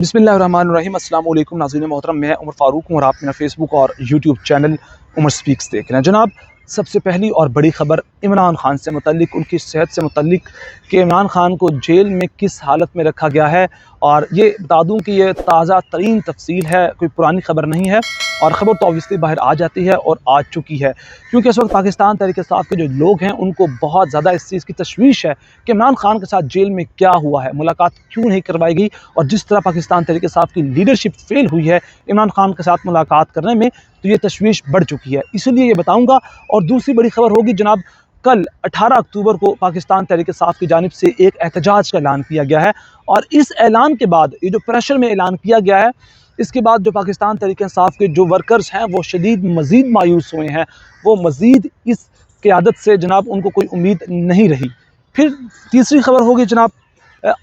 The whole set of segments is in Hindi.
बिस्मिल्लाहिर्रहमानिर्रहीम। अस्सलाम वालेकुम नाज़रीन मोहतरम, मैं उमर फ़ारूक हूँ और आप मेरा फ़ेसबुक और यूट्यूब चैनल उमर स्पीक्स देख रहे हैं। जनाब, सबसे पहली और बड़ी ख़बर इमरान खान से मुतल्लिक, उनकी सेहत से मुतल्लिक कि इमरान खान को जेल में किस हालत में रखा गया है। और ये बता दूँ कि ये ताज़ा तरीन तफसील है, कोई पुरानी ख़बर नहीं है। और ख़बर तो ऑब्वियसली बाहर आ जाती है और आ चुकी है, क्योंकि इस वक्त पाकिस्तान तहरीक-ए-इंसाफ के जो लोग हैं उनको बहुत ज़्यादा इस चीज़ की तशवीश है कि इमरान खान के साथ जेल में क्या हुआ है, मुलाकात क्यों नहीं करवाई गई। और जिस तरह पाकिस्तान तहरीक-ए-इंसाफ की लीडरशिप फेल हुई है इमरान खान के साथ मुलाकात करने में, तो ये तशवीश बढ़ चुकी है, इसलिए ये बताऊँगा। और दूसरी बड़ी खबर होगी जनाब, कल 18 अक्टूबर को पाकिस्तान तहरीक-ए-इंसाफ की जानिब से एक एहतजाज का ऐलान किया गया है। और इस ऐलान के बाद, ये जो प्रेशर में ऐलान किया गया है, इसके बाद जो पाकिस्तान तहरीक-ए-इंसाफ के जो वर्कर्स हैं वो शदीद मज़ीद मायूस हुए हैं। वो मज़ीद इस क़यादत से जनाब उनको कोई उम्मीद नहीं रही। फिर तीसरी खबर होगी जनाब,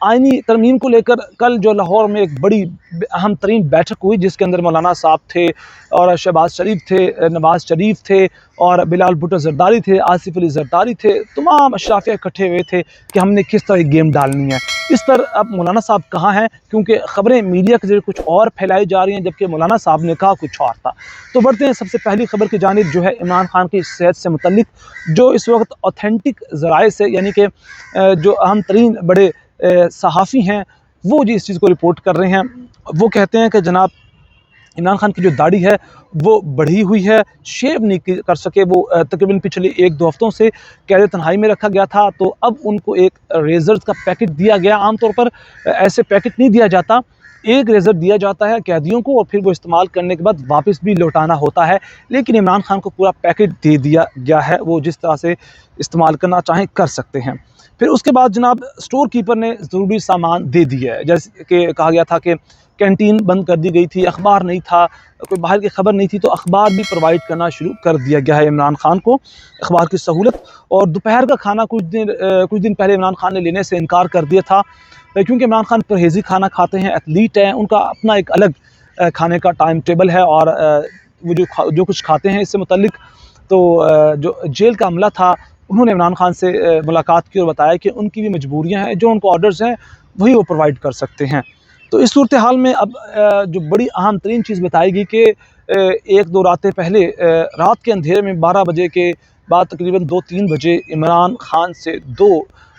आइनी तरमीम को लेकर कल जो लाहौर में एक बड़ी अहम तरीन बैठक हुई, जिसके अंदर मौलाना साहब थे और शहबाज शरीफ थे, नवाज़ शरीफ थे और बिलाल भुट्टो ज़रदारी थे, आसिफ अली ज़रदारी थे। तमाम अशराफिया इकट्ठे हुए थे कि हमने किस तरह गेम डालनी है। इस पर अब मौलाना साहब कहाँ हैं, क्योंकि ख़बरें मीडिया के ज़रिए कुछ और फैलाई जा रही हैं, जबकि मौलाना साहब ने कहा कुछ और था। तो बढ़ते हैं सबसे पहली खबर की जानिब, जो है इमरान खान की सेहत से मुतल्लिक, जो इस वक्त ऑथेंटिक ज़राए से, यानी कि जो अहम तरीन बड़े सहाफ़ी हैं वो जी इस चीज़ को रिपोर्ट कर रहे हैं। वो कहते हैं कि जनाब इमरान खान की जो दाढ़ी है वो बढ़ी हुई है, शेव नहीं कर सके वो। तकरीबन पिछले 1-2 हफ्तों से कैद तन्हाई में रखा गया था, तो अब उनको एक रेज़र्स का पैकेट दिया गया। आमतौर पर ऐसे पैकेट नहीं दिया जाता, एक रेज़र दिया जाता है कैदियों को और फिर वो इस्तेमाल करने के बाद वापस भी लौटाना होता है। लेकिन इमरान खान को पूरा पैकेट दे दिया गया है, वो जिस तरह से इस्तेमाल करना चाहें कर सकते हैं। फिर उसके बाद जनाब स्टोर कीपर ने ज़रूरी सामान दे दिया है, जैसे कि कहा गया था कि कैंटीन बंद कर दी गई थी, अखबार नहीं था, कोई बाहर की खबर नहीं थी, तो अखबार भी प्रोवाइड करना शुरू कर दिया गया है इमरान खान को, अखबार की सहूलत। और दोपहर का खाना कुछ दिन पहले इमरान खान ने लेने से इनकार कर दिया था, क्योंकि इमरान खान परहेज़ी खाना खाते हैं, एथलीट हैं, उनका अपना एक अलग खाने का टाइम टेबल है। और वो जो कुछ खाते हैं इससे मुतल्लिक, तो जो जेल का अमला था उन्होंने इमरान खान से मुलाकात की और बताया कि उनकी भी मजबूरियां हैं, जो उनको ऑर्डर्स हैं वही वो प्रोवाइड कर सकते हैं। तो इस सूरत हाल में अब जो बड़ी अहम तरीन चीज़ बताएगी कि 1-2 रातें पहले, रात के अंधेरे में 12 बजे के बाद तकरीबन 2-3 बजे इमरान खान से 2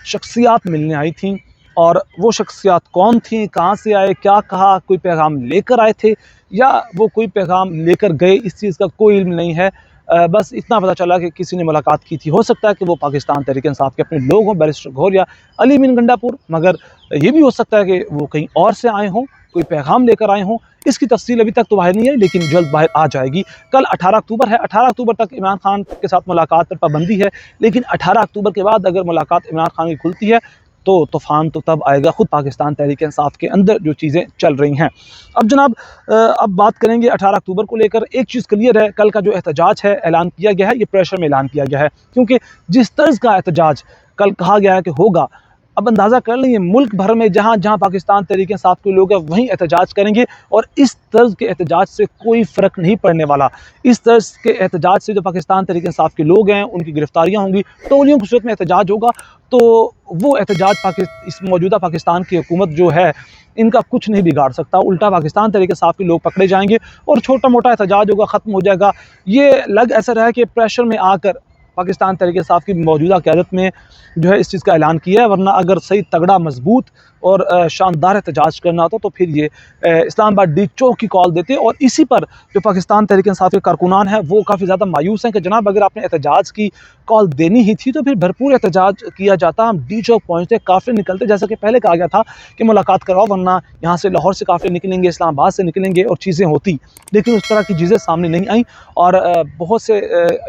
शख्सियात मिलने आई थीं। और वो शख्सियात कौन थीं, कहाँ से आए, क्या कहा, कोई पैगाम लेकर आए थे या वो कोई पैगाम लेकर गए, इस चीज़ का कोई इल्म नहीं है। बस इतना पता चला कि किसी ने मुलाकात की थी। हो सकता है कि वो पाकिस्तान तहरीक-ए-इंसाफ के अपने लोग हों, बैरिस्टर गौहर या अली मीन गंडापुर, मगर ये भी हो सकता है कि वो कहीं और से आए हों, कोई पैगाम लेकर आए हों। इसकी तफसील अभी तक तो बाहर नहीं है, लेकिन जल्द बाहर आ जाएगी। कल 18 अक्टूबर है, 18 अक्टूबर तक इमरान खान के साथ मुलाकात पर पाबंदी है, लेकिन 18 अक्टूबर के बाद अगर मुलाकात इमरान खान की खुलती है तो तूफ़ान तो तब आएगा खुद पाकिस्तान तहरीक-ए-इंसाफ के अंदर जो चीज़ें चल रही हैं। अब जनाब अब बात करेंगे 18 अक्टूबर को लेकर। एक चीज़ क्लियर है, कल का जो एहतजाज है ऐलान किया गया है, ये प्रेशर में ऐलान किया गया है, क्योंकि जिस तर्ज का एहतजाज कल कहा गया है कि होगा, अब अंदाज़ा कर लेंगे मुल्क भर में जहाँ जहाँ पाकिस्तान तहरीक-ए-इंसाफ के लोग हैं वहीं एहतजाज करेंगे। और इस तर्ज के एहतजाज से कोई फ़र्क नहीं पड़ने वाला। इस तर्ज के एहतजाज से जो पाकिस्तान तहरीक-ए-इंसाफ के लोग हैं उनकी गिरफ्तारियाँ होंगी, टोलियों की सूरत में एहतजाज होगा। तो वो एहतजाज इस मौजूदा पाकिस्तान की हुकूमत जो है इनका कुछ नहीं बिगाड़ सकता। उल्टा पाकिस्तान तहरीक-ए-इंसाफ के लोग पकड़े जाएंगे और छोटा मोटा एहतजाज होगा, ख़त्म हो जाएगा। ये लग ऐसा रहा है कि प्रेशर में आकर पाकिस्तान तहरीक-ए-इंसाफ की मौजूदा क़यादत में जो है इस चीज़ का ऐलान किया है, वरना अगर सही तगड़ा मजबूत और शानदार एहतजाज करना होता तो फिर ये इस्लामाबाद डी चौक की कॉल देते। और इसी पर जो पाकिस्तान तहरीक-ए-इंसाफ के कारकुनान हैं वो काफ़ी ज़्यादा मायूस हैं कि जनाब अगर आपने एहतजाज की कॉल देनी ही थी तो फिर भरपूर एहतजाज किया जाता, हम डी चौक पहुँचते, काफ़िले निकलते, जैसा कि पहले कहा गया था कि मुलाकात करवाओ, वरना यहाँ से लाहौर से काफ़िले निकलेंगे, इस्लामाबाद से निकलेंगे और चीज़ें होती। लेकिन उस तरह की चीज़ें सामने नहीं आई। और बहुत से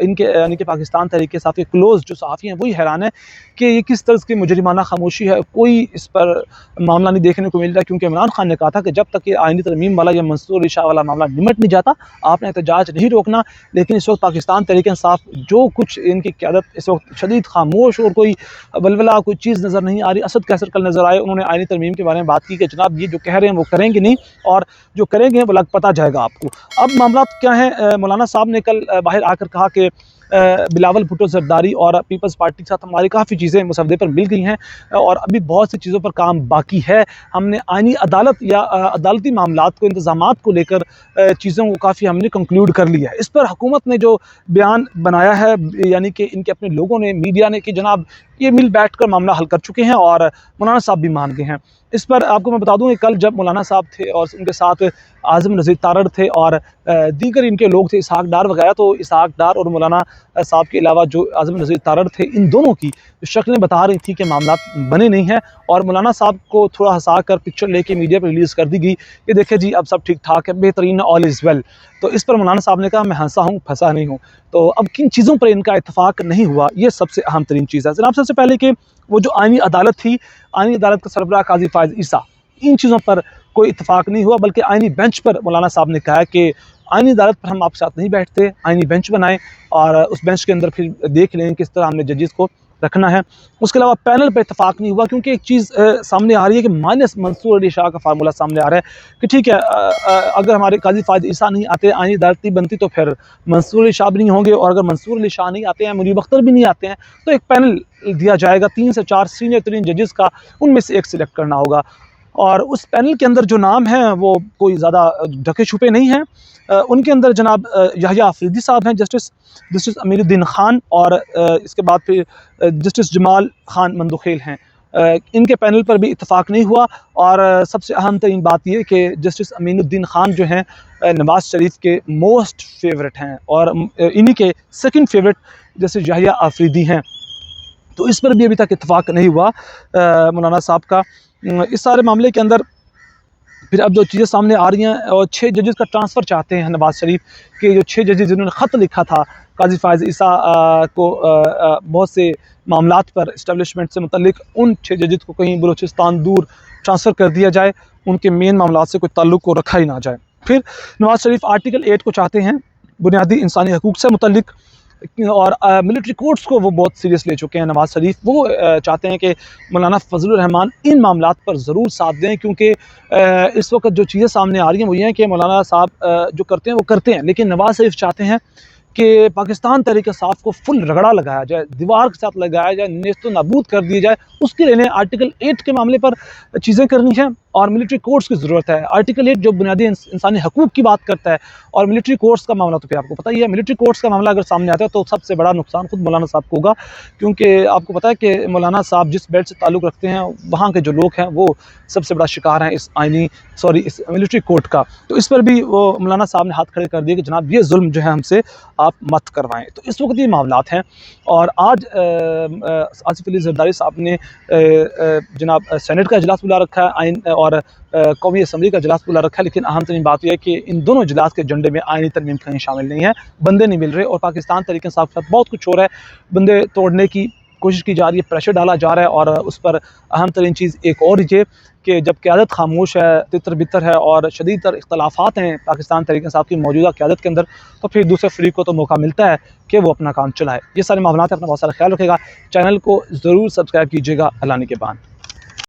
इनके यानी कि पाकिस्तान तहरीक-ए-इंसाफ के क्लोज़ जो सहाफ़ी हैं वही हैरान है कि ये किस तर्ज़ की मुजरिमाना खामोशी है, कोई इस पर मामला नहीं देखने को मिल रहा। क्योंकि इमरान खान ने कहा था कि जब तक ये आईनी तरमीम वाला या मंसूर अली शाह वाला मामला निमट नहीं जाता आपने एहतजाज नहीं रोकना। लेकिन इस वक्त पाकिस्तान तहरीक-ए-इंसाफ जो कुछ इनकी क़यादत इस वक्त शदीद खामोश, और कोई वलवला कोई चीज़ नज़र नहीं आ रही। असद कैसर कल नज़र आए, उन्होंने आईनी तरमीम के बारे में बात की कि जनाब ये जो कह रहे हैं वो करेंगे नहीं, और जो करेंगे वो लग पता जाएगा आपको। अब मामला क्या है, मौलाना साहब ने कल बाहर आकर कहा कि बिलावल भुट्टो जरदारी और पीपल्स पार्टी के साथ हमारी काफ़ी चीज़ें मुसवदे पर मिल गई हैं और अभी बहुत सी चीज़ों पर काम बाकी है। हमने आईनी अदालत या अदालती मामलात को, इंतज़ामात को लेकर चीज़ों को काफ़ी हमने कंक्लूड कर लिया है। इस पर हुकूमत ने जो बयान बनाया है, यानी कि इनके अपने लोगों ने, मीडिया ने, कि जनाब ये मिल बैठ कर मामला हल कर चुके हैं और मौलाना साहब भी मान गए हैं। इस पर आपको मैं बता दूं कि कल जब मौलाना साहब थे और उनके साथ आज़म नज़ीर तारड़ थे और दीगर इनके लोग थे, इसहाक डार वगैरह, तो इसहाक डार और मौलाना साहब के अलावा जो आज़म नज़ीर तारड़ थे, इन दोनों की शक्लें बता रही थी कि मामला बने नहीं हैं और मौलाना साहब को थोड़ा हंसा कर पिक्चर लेके मीडिया पर रिलीज़ कर दी गई कि देखिए जी अब सब ठीक ठाक है, बेहतरीन, ऑल इज़ वेल। तो इस पर मौलाना साहब ने कहा मैं हंसा हूँ, फंसा नहीं हूँ। तो अब किन चीज़ों पर इनका इत्तेफाक नहीं हुआ, ये सबसे अहम तरीन चीज़ है जनाब। सबसे पहले कि वो जो आईनी अदालत थी, आईनी अदालत का सरबराह काजी फ़ायज़ ईसा, इन चीज़ों पर कोई इत्तेफाक नहीं हुआ, बल्कि आईनी बेंच पर मौलाना साहब ने कहा कि आईनी अदालत पर हम आपके साथ नहीं बैठते, आईनी बेंच बनाएं और उस बेंच के अंदर फिर देख लें किस तरह हमने जजेस को रखना है। उसके अलावा पैनल पर इत्तेफाक नहीं हुआ, क्योंकि एक चीज़ सामने आ रही है कि माइनस मंसूर अली शाह का फार्मूला सामने आ रहा है कि ठीक है, अगर हमारे काजी फ़ायज़ ईसा नहीं आते, आईनी अदालत नहीं बनती, तो फिर मंसूर अली शाह भी नहीं होंगे, और अगर मंसूर अली शाह नहीं आते हैं, मुनीब अख्तर भी नहीं आते हैं, तो एक पैनल दिया जाएगा 3 से 4 सीनियर तरीन जजेस का, उनमें से एक सिलेक्ट करना होगा। और उस पैनल के अंदर जो नाम हैं वो कोई ज़्यादा ढके छुपे नहीं हैं। उनके अंदर जनाब याह्या अफरीदी साहब हैं, जस्टिस अमीरुद्दीन ख़ान, और इसके बाद फिर जस्टिस जमाल ख़ान मंदोखेल हैं। इनके पैनल पर भी इत्तेफाक नहीं हुआ। और सबसे अहम तरीन बात यह कि जस्टिस अमीनुद्दीन ख़ान जो हैं नवाज़ शरीफ के मोस्ट फेवरेट हैं और इन्हीं के second favourite justice Yahya Afridi हैं। तो इस पर भी अभी तक इत्तेफाक नहीं हुआ मौलाना साहब का। इस सारे मामले के अंदर फिर अब जो चीज़ें सामने आ रही हैं, और 6 जजेस का ट्रांसफ़र चाहते हैं नवाज़ शरीफ के, जो 6 जजेस जिन्होंने ख़त लिखा था काजी फ़ायज़ ईसा को बहुत से मामलात पर इस्टेब्लिशमेंट से मुतल्लिक, उन 6 जजेस को कहीं बलूचिस्तान दूर ट्रांसफ़र कर दिया जाए, उनके मेन मामलात से कोई ताल्लुक़ को रखा ही ना जाए। फिर नवाज़ शरीफ आर्टिकल 8 को चाहते हैं, बुनियादी इंसानी हकूक़ से मुतल्लिक, और मिलिट्री कोर्ट्स को वो बहुत सीरियस ले चुके हैं नवाज़ शरीफ। वो चाहते हैं कि मौलाना फजलुर रहमान इन मामलात पर ज़रूर साथ दें, क्योंकि इस वक्त जो चीज़ें सामने आ रही हैं वो ये हैं कि मौलाना साहब जो करते हैं वो करते हैं, लेकिन नवाज़ शरीफ चाहते हैं कि पाकिस्तान तहरीक-ए-इंसाफ को फुल रगड़ा लगाया जाए, दीवार के साथ लगाया जाए, नेस्तो नाबूद कर दिया जाए। उसके लिए आर्टिकल 8 के मामले पर चीज़ें करनी हैं और मिलिट्री कोर्ट्स की ज़रूरत है। आर्टिकल 8 जो बुनियादी इंसानी हकूक़ की बात करता है, और मिलिट्री कोर्ट्स का मामला तो फिर आपको पता ही है। मिलिट्री कोर्ट्स का मामला अगर सामने आता है तो सबसे बड़ा नुकसान खुद मौलाना साहब को होगा, क्योंकि आपको पता है कि मौलाना साहब जिस बेल्ट से ताल्लुक़ रखते हैं, वहाँ के जो लोग हैं वो सबसे बड़ा शिकार हैं इस मिलिट्री कोर्ट का। तो इस पर भी वो मौलाना साहब ने हाथ खड़े कर दिए कि जनाब ये जुल्म जो है हमसे आप मत करवाएं। तो इस वक्त ये मामलात हैं। और आज आसिफ अली जरदारी साहब ने जनाब सेनेट का इजलास बुला रखा है, आइन और कौमी असम्बली का इजलास बुला रखा है, लेकिन अहम तरीन बात यह है कि इन दोनों इजलास के एजेंडे में आइनी तरमीम कहीं शामिल नहीं है। बंदे नहीं मिल रहे और पाकिस्तान तहरीक-ए-इंसाफ के साथ बहुत कुछ हो रहा है, बंदे तोड़ने की कोशिश की जा रही है, प्रेशर डाला जा रहा है। और उस पर अहम तरीन चीज़ एक और ये कि जब क़यादत खामोश है, तितर बितर है और शदीद तर इख्तलाफात हैं पाकिस्तान तहरीक-ए-इंसाफ की मौजूदा क़यादत के अंदर, तो फिर दूसरे फ़रीक़ को तो मौका मिलता है कि वो अपना काम चलाए। ये सारे मामलात हैं। अपना बहुत सारा ख्याल रखेगा। चैनल को ज़रूर सब्सक्राइब कीजिएगा। अल्लाह निगहबान।